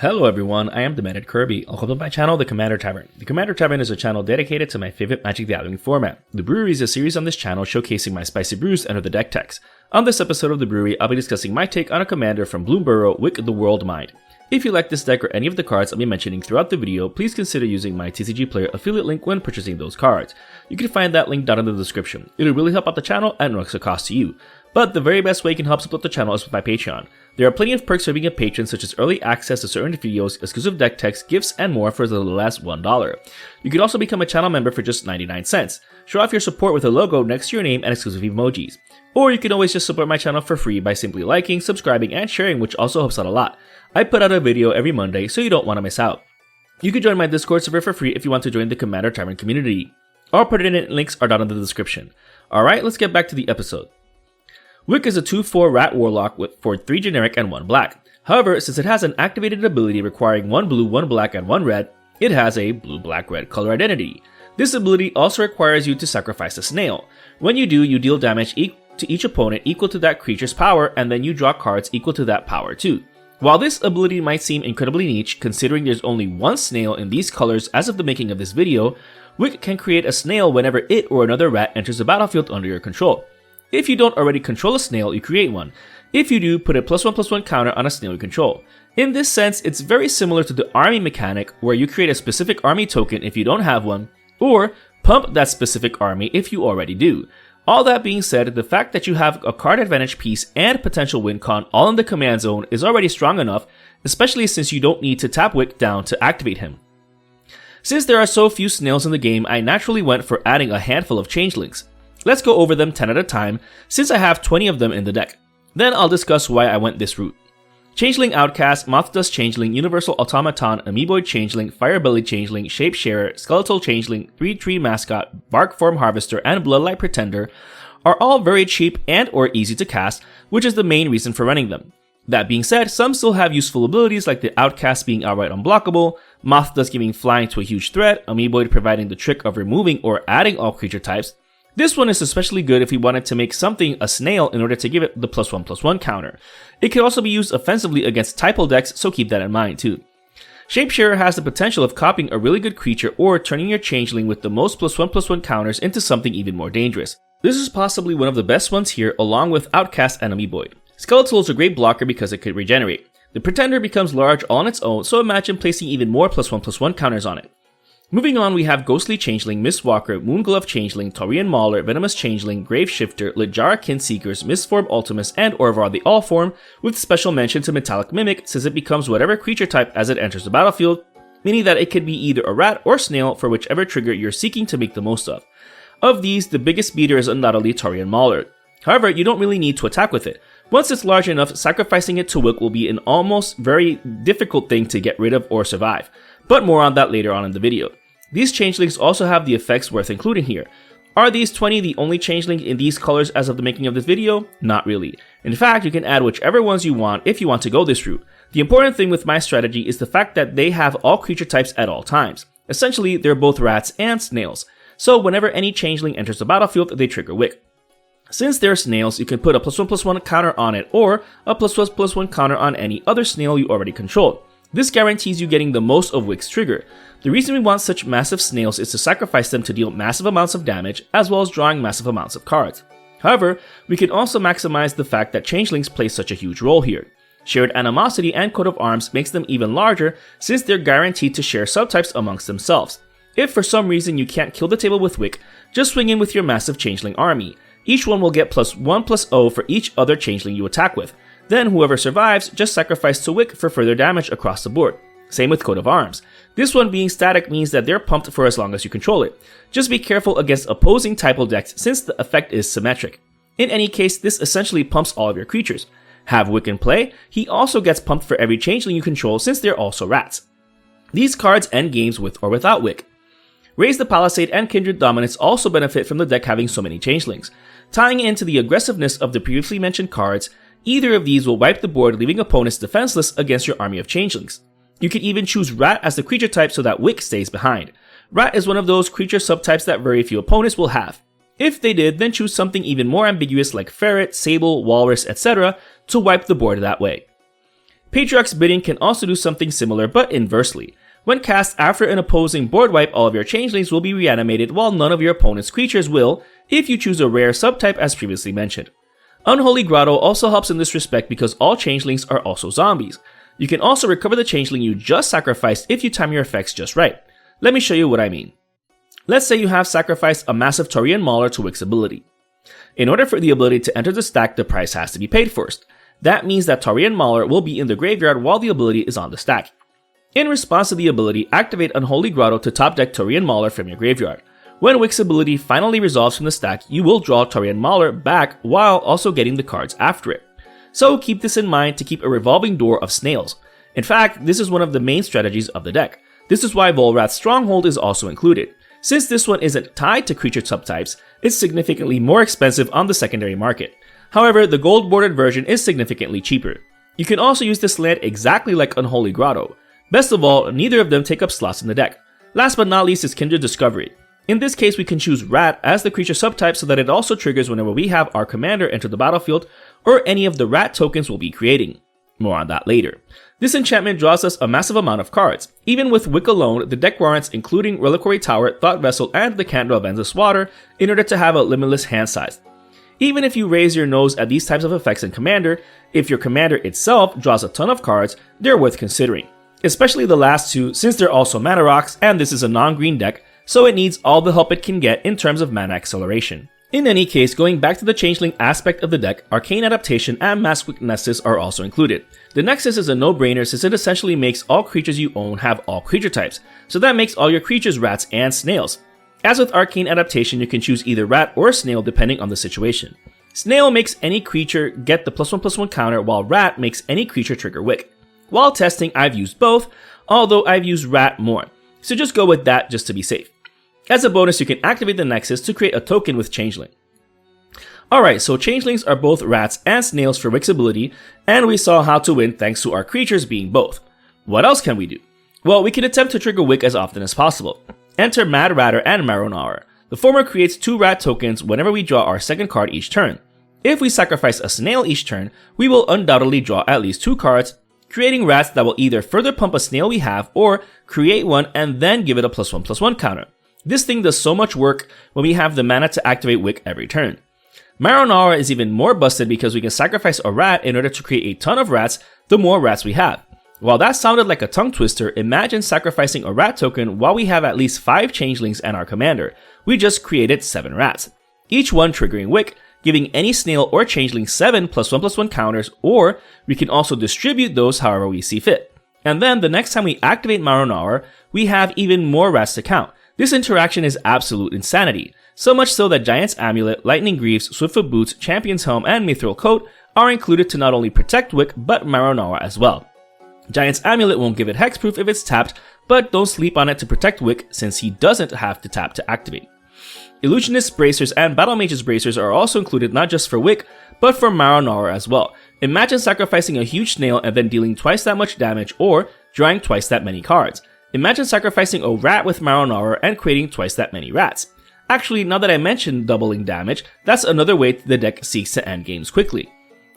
Hello everyone, I am Demented Kirby. Welcome to my channel, The Commander Tavern. The Commander Tavern is a channel dedicated to my favorite Magic the Gathering format. The Brewery is a series on this channel showcasing my spicy brews under the deck text. On this episode of The Brewery, I'll be discussing my take on a commander from Bloomburrow, Wick the Whorled Mind. If you like this deck or any of the cards I'll be mentioning throughout the video, please consider using my TCG Player affiliate link when purchasing those cards. You can find that link down in the description. It'll really help out the channel and no extra cost to you. But the very best way you can help support the channel is with my Patreon. There are plenty of perks for being a patron, such as early access to certain videos, exclusive deck text, gifts, and more for as little as $1. You can also become a channel member for just 99 cents. Show off your support with a logo next to your name and exclusive emojis. Or you can always just support my channel for free by simply liking, subscribing, and sharing, which also helps out a lot. I put out a video every Monday, so you don't want to miss out. You can join my Discord server for free if you want to join the Commander Tavern community. All pertinent links are down in the description. Alright, let's get back to the episode. Wick is a 2/4 rat warlock for 3 generic and 1 black. However, since it has an activated ability requiring 1 blue, 1 black, and 1 red, it has a blue-black-red color identity. This ability also requires you to sacrifice a snail. When you do, you deal damage to each opponent equal to that creature's power, and then you draw cards equal to that power too. While this ability might seem incredibly niche, considering there's only 1 snail in these colors as of the making of this video, Wick can create a snail whenever it or another rat enters the battlefield under your control. If you don't already control a snail, you create one. If you do, put a +1/+1 counter on a snail you control. In this sense, it's very similar to the army mechanic, where you create a specific army token if you don't have one, or pump that specific army if you already do. All that being said, the fact that you have a card advantage piece and potential win con all in the command zone is already strong enough, especially since you don't need to tap Wick down to activate him. Since there are so few snails in the game, I naturally went for adding a handful of changelings. Let's go over them 10 at a time, since I have 20 of them in the deck. Then I'll discuss why I went this route. Changeling Outcast, Moth Dust Changeling, Universal Automaton, Amoeboid Changeling, Firebelly Changeling, Shapesharer, Skeletal Changeling, 3-Tree Mascot, Bark Form Harvester, and Bloodlight Pretender are all very cheap and or easy to cast, which is the main reason for running them. That being said, some still have useful abilities like the Outcast being outright unblockable, Moth Dust giving flying to a huge threat, Amoeboid providing the trick of removing or adding all creature types. This one is especially good if you wanted to make something a snail in order to give it the +1/+1 counter. It can also be used offensively against typo decks, so keep that in mind too. Shapesharer has the potential of copying a really good creature or turning your changeling with the most +1/+1 counters into something even more dangerous. This is possibly one of the best ones here, along with Outcast and Amoeboid. Skeletal is a great blocker because it could regenerate. The Pretender becomes large all on its own, so imagine placing even more +1/+1 counters on it. Moving on, we have Ghostly Changeling, Mistwalker, Moonglove Changeling, Taurian Mauler, Venomous Changeling, Grave Shifter, Littjara Kinseekers, Mistform Ultimus, and Orvar the All-Form, with special mention to Metallic Mimic since it becomes whatever creature type as it enters the battlefield, meaning that it could be either a rat or snail for whichever trigger you're seeking to make the most of. Of these, the biggest beater is undoubtedly Taurian Mauler. However, you don't really need to attack with it. Once it's large enough, sacrificing it to Wick will be an almost very difficult thing to get rid of or survive, but more on that later on in the video. These changelings also have the effects worth including here. Are these 20 the only changeling in these colors as of the making of this video? Not really. In fact, you can add whichever ones you want if you want to go this route. The important thing with my strategy is the fact that they have all creature types at all times. Essentially, they're both rats and snails, so whenever any changeling enters the battlefield, they trigger Wick. Since they're snails, you can put a +1/+1 counter on it or a +1/+1 counter on any other snail you already control. This guarantees you getting the most of Wick's trigger. The reason we want such massive snails is to sacrifice them to deal massive amounts of damage, as well as drawing massive amounts of cards. However, we can also maximize the fact that changelings play such a huge role here. Shared Animosity and Coat of Arms makes them even larger since they're guaranteed to share subtypes amongst themselves. If for some reason you can't kill the table with Wick, just swing in with your massive changeling army. Each one will get +1/+0 for each other changeling you attack with. Then whoever survives, just sacrifice to Wick for further damage across the board. Same with Coat of Arms. This one being static means that they're pumped for as long as you control it. Just be careful against opposing typo decks since the effect is symmetric. In any case, this essentially pumps all of your creatures. Have Wick in play, he also gets pumped for every changeling you control since they're also rats. These cards end games with or without Wick. Raise the Palisade and Kindred Dominance also benefit from the deck having so many changelings. Tying into the aggressiveness of the previously mentioned cards, either of these will wipe the board, leaving opponents defenseless against your army of changelings. You can even choose Rat as the creature type so that Wick stays behind. Rat is one of those creature subtypes that very few opponents will have. If they did, then choose something even more ambiguous like Ferret, Sable, Walrus, etc. to wipe the board that way. Patriarch's Bidding can also do something similar but inversely. When cast after an opposing board wipe, all of your Changelings will be reanimated while none of your opponent's creatures will, if you choose a rare subtype as previously mentioned. Unholy Grotto also helps in this respect because all Changelings are also zombies. You can also recover the Changeling you just sacrificed if you time your effects just right. Let me show you what I mean. Let's say you have sacrificed a massive Taurian Mauler to Wick's ability. In order for the ability to enter the stack, the price has to be paid first. That means that Taurian Mauler will be in the graveyard while the ability is on the stack. In response to the ability, activate Unholy Grotto to top deck Taurian Mauler from your graveyard. When Wick's ability finally resolves from the stack, you will draw Taurian Mauler back while also getting the cards after it. So keep this in mind to keep a revolving door of snails. In fact, this is one of the main strategies of the deck. This is why Whorled's Stronghold is also included. Since this one isn't tied to creature subtypes, it's significantly more expensive on the secondary market. However, the gold bordered version is significantly cheaper. You can also use this land exactly like Unholy Grotto. Best of all, neither of them take up slots in the deck. Last but not least is Kindred Discovery. In this case, we can choose Rat as the creature subtype so that it also triggers whenever we have our commander enter the battlefield or any of the Rat tokens we'll be creating. More on that later. This enchantment draws us a massive amount of cards. Even with Wick alone, the deck warrants including Reliquary Tower, Thought Vessel, and the Candle of Endless Water in order to have a limitless hand size. Even if you raise your nose at these types of effects in Commander, if your commander itself draws a ton of cards, they're worth considering. Especially the last two, since they're also mana rocks and this is a non-green deck, so it needs all the help it can get in terms of mana acceleration. In any case, going back to the Changeling aspect of the deck, Arcane Adaptation and Maskwick Nexus are also included. The Nexus is a no-brainer since it essentially makes all creatures you own have all creature types, so that makes all your creatures rats and snails. As with Arcane Adaptation, you can choose either rat or snail depending on the situation. Snail makes any creature get the +1/+1 counter, while rat makes any creature trigger Wick. While testing, I've used both, although I've used rat more, so just go with that just to be safe. As a bonus, you can activate the Nexus to create a token with Changeling. Alright, so Changelings are both rats and snails for Wick's ability, and we saw how to win thanks to our creatures being both. What else can we do? Well, we can attempt to trigger Wick as often as possible. Enter Mad Ratter and Marrow-Gnawer. The former creates 2 rat tokens whenever we draw our second card each turn. If we sacrifice a snail each turn, we will undoubtedly draw at least 2 cards, creating rats that will either further pump a snail we have or create one and then give it a +1/+1 counter. This thing does so much work when we have the mana to activate Wick every turn. Marrow-Gnawer is even more busted because we can sacrifice a rat in order to create a ton of rats the more rats we have. While that sounded like a tongue twister, imagine sacrificing a rat token while we have at least 5 Changelings and our commander. We just created 7 rats. Each one triggering Wick, giving any snail or Changeling 7 +1/+1 counters, or we can also distribute those however we see fit. And then the next time we activate Marrow-Gnawer, we have even more rats to count. This interaction is absolute insanity, so much so that Giant's Amulet, Lightning Greaves, Swiftfoot Boots, Champion's Helm, and Mithril Coat are included to not only protect Wick, but Marrow-Gnawer as well. Giant's Amulet won't give it hexproof if it's tapped, but don't sleep on it to protect Wick since he doesn't have to tap to activate. Illusionist's Bracers and Battle Mage's Bracers are also included not just for Wick, but for Marrow-Gnawer as well. Imagine sacrificing a huge snail and then dealing twice that much damage or drawing twice that many cards. Imagine sacrificing a rat with Marrow-Gnawer and creating twice that many rats. Actually, now that I mentioned doubling damage, that's another way the deck seeks to end games quickly.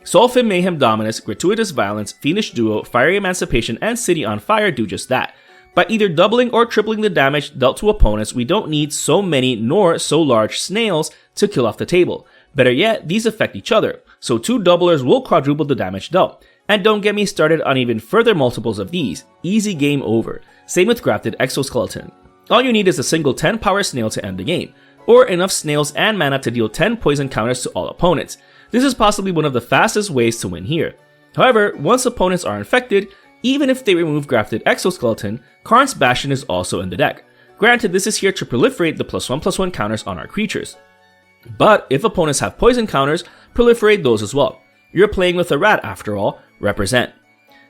Soulfin Mayhem Dominus, Gratuitous Violence, Fiendish Duo, Fiery Emancipation, and City on Fire do just that. By either doubling or tripling the damage dealt to opponents, we don't need so many nor so large snails to kill off the table. Better yet, these affect each other, so 2 doublers will quadruple the damage dealt. And don't get me started on even further multiples of these. Easy game over. Same with Grafted Exoskeleton. All you need is a single 10 power snail to end the game, or enough snails and mana to deal 10 poison counters to all opponents. This is possibly one of the fastest ways to win here. However, once opponents are infected, even if they remove Grafted Exoskeleton, Karn's Bastion is also in the deck. Granted, this is here to proliferate the +1/+1 counters on our creatures. But if opponents have poison counters, proliferate those as well. You're playing with a rat after all, represent.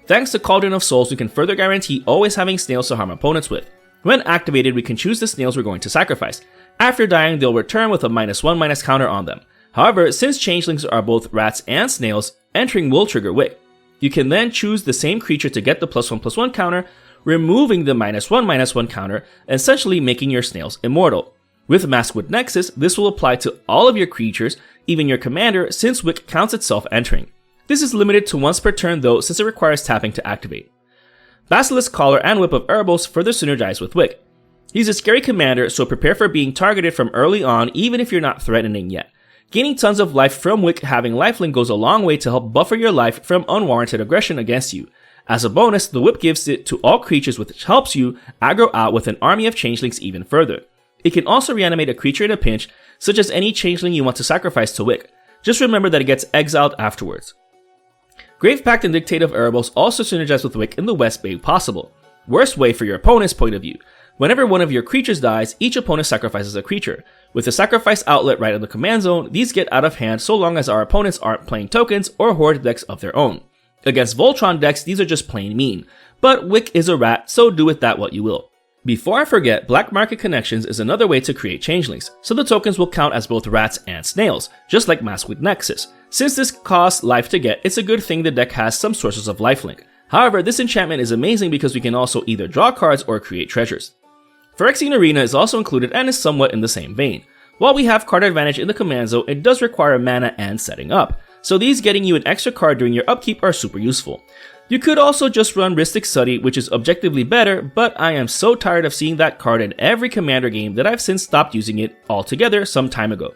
Thanks to Cauldron of Souls, we can further guarantee always having snails to harm opponents with. When activated, we can choose the snails we're going to sacrifice. After dying, they'll return with a -1/- counter on them. However, since Changelings are both rats and snails, entering will trigger Wick. You can then choose the same creature to get the +1/+1 counter, removing the -1/- counter, essentially making your snails immortal. With Maskwood Nexus, this will apply to all of your creatures, even your commander, since Wick counts itself entering. This is limited to once per turn though, since it requires tapping to activate. Basilisk Collar and Whip of Erebos further synergize with Wick. He's a scary commander, so prepare for being targeted from early on even if you're not threatening yet. Gaining tons of life from Wick having lifelink goes a long way to help buffer your life from unwarranted aggression against you. As a bonus, the Whip gives it to all creatures, which helps you aggro out with an army of changelings even further. It can also reanimate a creature in a pinch, such as any changeling you want to sacrifice to Wick. Just remember that it gets exiled afterwards. Grave Pact and Dictate of Erebos also synergize with Wick in the best way possible. Worst way for your opponent's point of view. Whenever one of your creatures dies, each opponent sacrifices a creature. With the sacrifice outlet right in the command zone, these get out of hand so long as our opponents aren't playing tokens or horde decks of their own. Against Voltron decks, these are just plain mean. But Wick is a rat, so do with that what you will. Before I forget, Black Market Connections is another way to create changelings, so the tokens will count as both rats and snails, just like Maskwood Nexus. Since this costs life to get, it's a good thing the deck has some sources of lifelink. However, this enchantment is amazing because we can also either draw cards or create treasures. Phyrexian Arena is also included and is somewhat in the same vein. While we have card advantage in the command zone, it does require mana and setting up, so these getting you an extra card during your upkeep are super useful. You could also just run Rhystic Study, which is objectively better, but I am so tired of seeing that card in every commander game that I've since stopped using it altogether some time ago.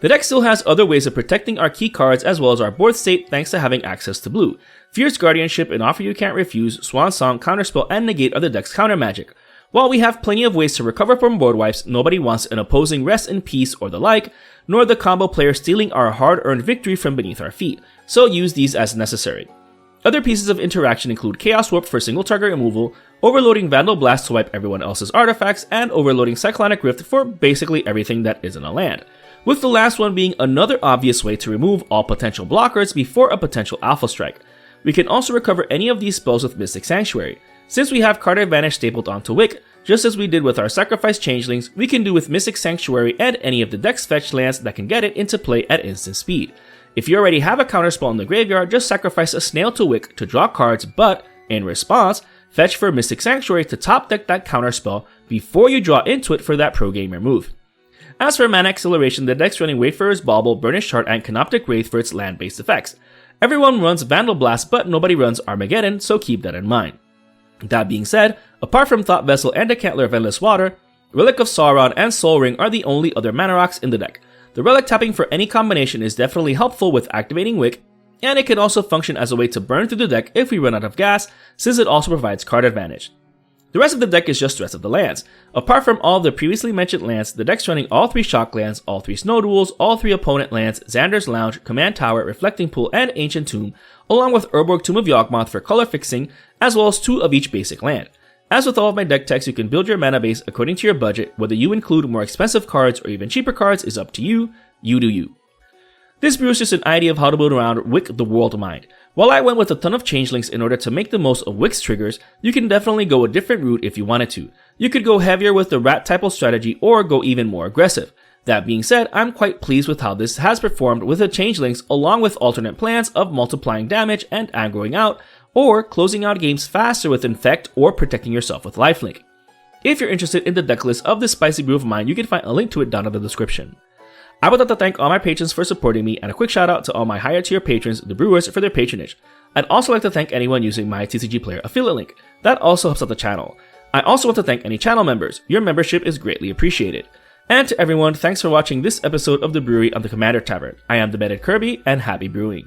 The deck still has other ways of protecting our key cards as well as our board state thanks to having access to blue. Fierce Guardianship and Offer You Can't Refuse, Swan Song, Counterspell, and Negate are the deck's counter magic. While we have plenty of ways to recover from board wipes, nobody wants an opposing Rest in Peace or the like, nor the combo player stealing our hard-earned victory from beneath our feet, so use these as necessary. Other pieces of interaction include Chaos Warp for single target removal, overloading Vandal Blast to wipe everyone else's artifacts, and overloading Cyclonic Rift for basically everything that isn't a land. With the last one being another obvious way to remove all potential blockers before a potential Alpha Strike. We can also recover any of these spells with Mystic Sanctuary. Since we have card advantage stapled onto Wick, just as we did with our Sacrifice Changelings, we can do with Mystic Sanctuary and any of the deck's fetch lands that can get it into play at instant speed. If you already have a counterspell in the graveyard, just sacrifice a snail to Wick to draw cards, but, in response, fetch for Mystic Sanctuary to top deck that counterspell before you draw into it for that pro gamer move. As for mana acceleration, the deck's running Wayfarer's Bauble, Burnished Heart, and Canoptic Wraith for its land-based effects. Everyone runs Vandal Blast, but nobody runs Armageddon, so keep that in mind. That being said, apart from Thought Vessel and Decantler of Endless Water, Relic of Sauron and Soul Ring are the only other mana rocks in the deck. The relic tapping for any combination is definitely helpful with activating Wick, and it can also function as a way to burn through the deck if we run out of gas, since it also provides card advantage. The rest of the deck is just the rest of the lands. Apart from all of the previously mentioned lands, the deck's running all 3 Shock lands, all 3 Snow Duels, all 3 opponent lands, Xander's Lounge, Command Tower, Reflecting Pool, and Ancient Tomb, along with Urborg Tomb of Yawgmoth for color fixing, as well as 2 of each basic land. As with all of my deck techs, you can build your mana base according to your budget. Whether you include more expensive cards or even cheaper cards is up to you. You do you. This brew is just an idea of how to build around Wick the Whorled Mind. While I went with a ton of changelings in order to make the most of Wick's triggers, you can definitely go a different route if you wanted to. You could go heavier with the rat type of strategy or go even more aggressive. That being said, I'm quite pleased with how this has performed with the changelings along with alternate plans of multiplying damage and aggroing out, or closing out games faster with Infect or protecting yourself with lifelink. If you're interested in the deck list of this spicy brew of mine, you can find a link to it down in the description. I would like to thank all my patrons for supporting me, and a quick shout out to all my higher tier patrons, the brewers, for their patronage. I'd also like to thank anyone using my TCG Player affiliate link. That also helps out the channel. I also want to thank any channel members. Your membership is greatly appreciated. And to everyone, thanks for watching this episode of The Brewery on the Commander Tavern. I am the Decklisted Kirby, and happy brewing.